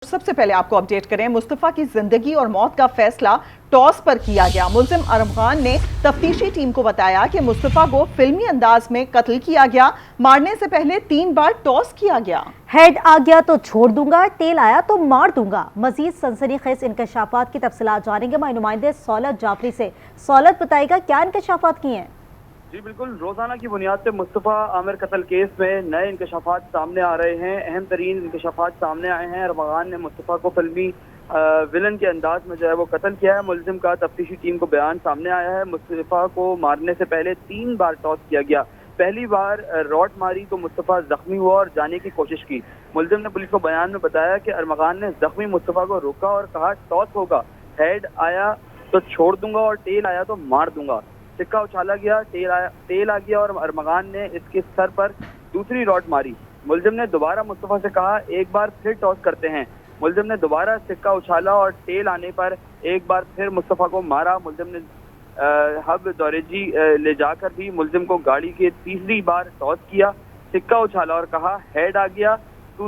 سب سے پہلے آپ کو اپڈیٹ کریں، مصطفیٰ کی زندگی اور موت کا فیصلہ ٹاس پر کیا گیا۔ ملزم ارمغان نے تفتیشی ٹیم کو بتایا کہ مصطفیٰ کو فلمی انداز میں قتل کیا گیا، مارنے سے پہلے 3 بار ٹاس کیا گیا۔ ہیڈ آ گیا تو چھوڑ دوں گا، ٹیل آیا تو مار دوں گا۔ مزید سنسنی خیز انکشافات کی تفصیلات جانیں گے ہمارے نمائندے سولت جعفری سے۔ سولت بتائے گا کیا انکشافات کی ہیں؟ جی بالکل، روزانہ کی بنیاد پہ مصطفیٰ عامر قتل کیس میں نئے انکشافات سامنے آ رہے ہیں۔ اہم ترین انکشافات سامنے آئے ہیں۔ ارمغان نے مصطفیٰ کو فلمی ولن کے انداز میں جو ہے وہ قتل کیا ہے۔ ملزم کا تفتیشی ٹیم کو بیان سامنے آیا ہے۔ مصطفیٰ کو مارنے سے پہلے 3 بار ٹاس کیا گیا۔ پہلی بار راڈ ماری تو مصطفیٰ زخمی ہوا اور جانے کی کوشش کی۔ ملزم نے پولیس کو بیان میں بتایا کہ ارمغان نے زخمی مصطفیٰ کو روکا اور کہا ٹاس ہوگا، ہیڈ آیا تو چھوڑ دوں گا اور ٹیل آیا تو مار دوں گا۔ سکہ اچھالا گیا، ٹیل آ گیا اور ارمغان نے اس کے سر پر دوسری راڈ ماری۔ ملزم نے دوبارہ مصطفیٰ سے کہا ایک بار پھر ٹاس کرتے ہیں۔ ملزم نے دوبارہ سکہ اچھالا اور ٹیل آنے پر ایک بار پھر مصطفیٰ کو مارا۔ ملزم نے ہب دوریجی لے جا کر بھی ملزم کو گاڑی کے تیسری بار ٹاس کیا، سکہ اچھالا اور کہا ہیڈ آ گیا تو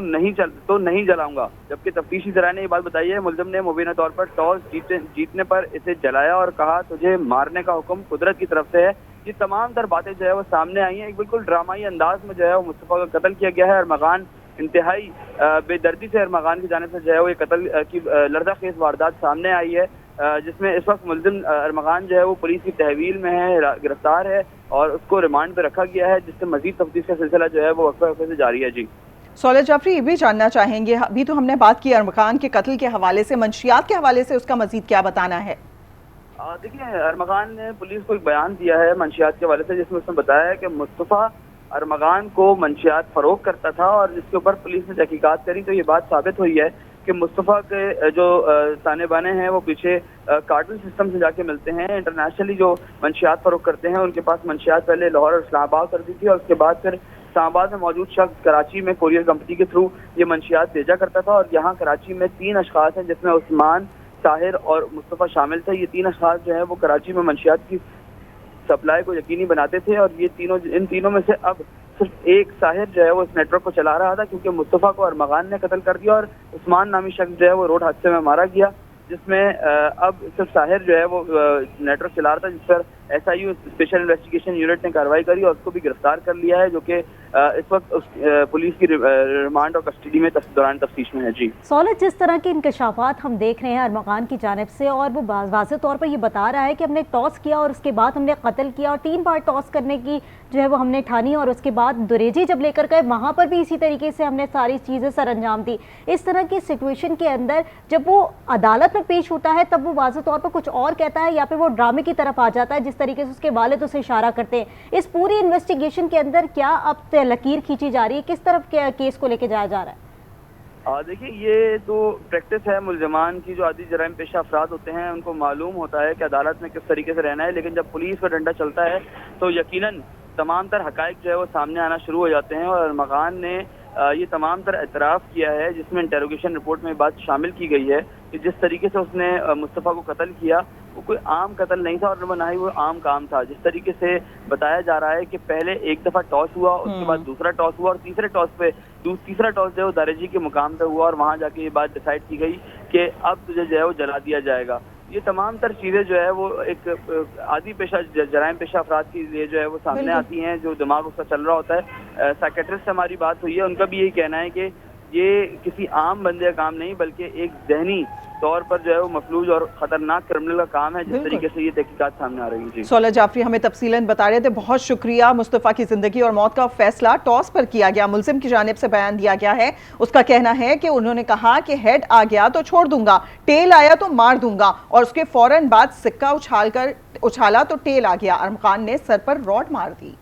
نہیں جلاؤں گا۔ جبکہ تفتیشی ذرائع نے یہ بات بتائی ہے ملزم نے مبینہ طور پر ٹاس جیتنے پر اسے جلایا اور کہا تجھے مارنے کا حکم قدرت کی طرف سے ہے۔ یہ تمام تر باتیں جو ہے وہ سامنے آئی ہیں۔ ایک بالکل ڈرامائی انداز میں جو ہے وہ مصطفیٰ کا قتل کیا گیا ہے۔ ارمغان انتہائی بے دردی سے ارمغان کی جانب سے جو ہے وہ یہ قتل کی لرزہ خیز واردات سامنے آئی ہے، جس میں اس وقت ملزم ارمغان جو ہے وہ پولیس کی تحویل میں ہے، گرفتار ہے اور اس کو ریمانڈ پہ رکھا گیا ہے، جس سے مزید تفتیش کا سلسلہ جو ہے وہ وقفہ وقفے سے جاری ہے۔ جی سولت جعفری، یہ بھی جاننا چاہیں گے، ابھی تو ہم نے بات کی ارمغان کے قتل کے حوالے سے، منشیات کے حوالے سے اس کا مزید کیا بتانا ہے؟ دیکھیں، ارمغان نے پولیس کو ایک بیان دیا ہے منشیات کے حوالے سے، جس میں اس نے بتایا ہے کہ مصطفیٰ ارمغان کو منشیات فروخت کرتا تھا اور جس کے اوپر پولیس نے تحقیقات کری تو یہ بات ثابت ہوئی ہے کہ مصطفیٰ کے جو تانے بانے ہیں وہ پیچھے کارٹل سسٹم سے جا کے ملتے ہیں۔ انٹرنیشنلی جو منشیات فروخت کرتے ہیں ان کے پاس منشیات پہلے لاہور اور اسلام آباد کرتی تھی اور اس کے بعد پھر اسلام آباد میں موجود شخص کراچی میں کوریئر کمپنی کے تھرو یہ منشیات بھیجا کرتا تھا، اور یہاں کراچی میں 3 اشخاص ہیں جس میں عثمان، طاہر اور مصطفیٰ شامل تھے۔ یہ 3 اشخاص جو ہیں وہ کراچی میں منشیات کی سپلائی کو یقینی بناتے تھے، اور ان تینوں میں سے اب صرف ایک طاہر جو ہے وہ اس نیٹ ورک کو چلا رہا تھا، کیونکہ مصطفیٰ کو ارمغان نے قتل کر دیا اور عثمان نامی شخص جو ہے وہ روڈ حادثے میں مارا گیا، جس میں اب صرف طاہر جو ہے وہ نیٹ ورک چلا رہا تھا، جس پر S I U special investigation unit نے کارروائی کری اور اس کو بھی گرفتار کر لیا ہے، جو کہ اس وقت پولیس کی ریمانڈ اور کسٹڈی میں دوران تفتیش میں ہے۔ جی سولت، جس طرح کے انکشافات ہم دیکھ رہے ہیں ارمغان کی جانب سے، اور وہ واضح طور پر یہ بتا رہا ہے کہ ہم نے ٹاس کیا اور اس کے بعد ہم نے قتل کیا، اور 3 بار ٹاس کرنے کی جو ہے وہ ہم نے ٹھانی، اور اس کے بعد دوریجی جب لے کر گئے وہاں پر بھی اسی طریقے سے ہم نے ساری چیزیں سر انجام دی۔ اس طرح کی سچویشن کے اندر جب وہ عدالت میں پیش ہوتا ہے تب وہ واضح طور پر کچھ اور کہتا ہے یا پھر وہ ڈرامے کی طرف آ جاتا ہے، جس طریقے سے اس کے والد اسے اشارہ کرتے ہیں۔ اس پوری انویسٹیگیشن کے اندر کیا اب لکیر کھینچی جا رہی ہے، کس طرف کیس کو لے کے جایا جا رہا ہے؟ دیکھیے، یہ تو پریکٹس ہے ملزمان کی، جو عادی جرائم پیشہ افراد ہوتے ہیں ان کو معلوم ہوتا ہے کہ عدالت میں کس طریقے سے رہنا ہے، لیکن جب پولیس کا ڈنڈا چلتا ہے تو یقیناً تمام تر حقائق جو ہے وہ سامنے آنا شروع ہو جاتے ہیں، اور ارمغان نے یہ تمام تر اعتراف کیا ہے، جس میں انٹروگیشن رپورٹ میں بات شامل کی گئی ہے کہ جس طریقے سے اس نے مصطفیٰ کو قتل کیا وہ کوئی عام قتل نہیں تھا اور نہ ہی وہ عام کام تھا۔ جس طریقے سے بتایا جا رہا ہے کہ پہلے ایک دفعہ ٹاس ہوا، اس کے بعد دوسرا ٹاس ہوا، اور تیسرا ٹاس جو ہے وہ دارجی کے مقام پہ ہوا، اور وہاں جا کے یہ بات ڈیسائیڈ کی گئی کہ اب تجھے جو ہے وہ جلا دیا جائے گا۔ یہ تمام تر چیزیں جو ہے وہ ایک عادی جرائم پیشہ افراد کے لیے جو ہے وہ سامنے آتی ہیں، جو دماغ اس کا چل رہا ہوتا ہے۔ سائیکیٹرسٹ سے ہماری بات ہوئی ہے، ان کا بھی یہی کہنا ہے کہ یہ کسی عام بندے کا کام نہیں بلکہ ایک ذہنی طور پر جو ہے وہ مفلوج اور خطرناک کرمنل کا کام ہے، جس طریقے سے یہ تحقیقات سامنے آ رہی ہیں۔ سولت جعفری ہمیں تفصیلاً بتا رہے تھے، بہت شکریہ۔ مصطفیٰ کی زندگی اور موت کا فیصلہ ٹاس پر کیا گیا، ملزم کی جانب سے بیان دیا گیا ہے۔ اس کا کہنا ہے کہ انہوں نے کہا کہ ہیڈ آ گیا تو چھوڑ دوں گا، ٹیل آیا تو مار دوں گا، اور اس کے فوراً بعد سکہ اچھالا تو ٹیل آ گیا۔ ارمغان نے سر پر راڈ مار دی۔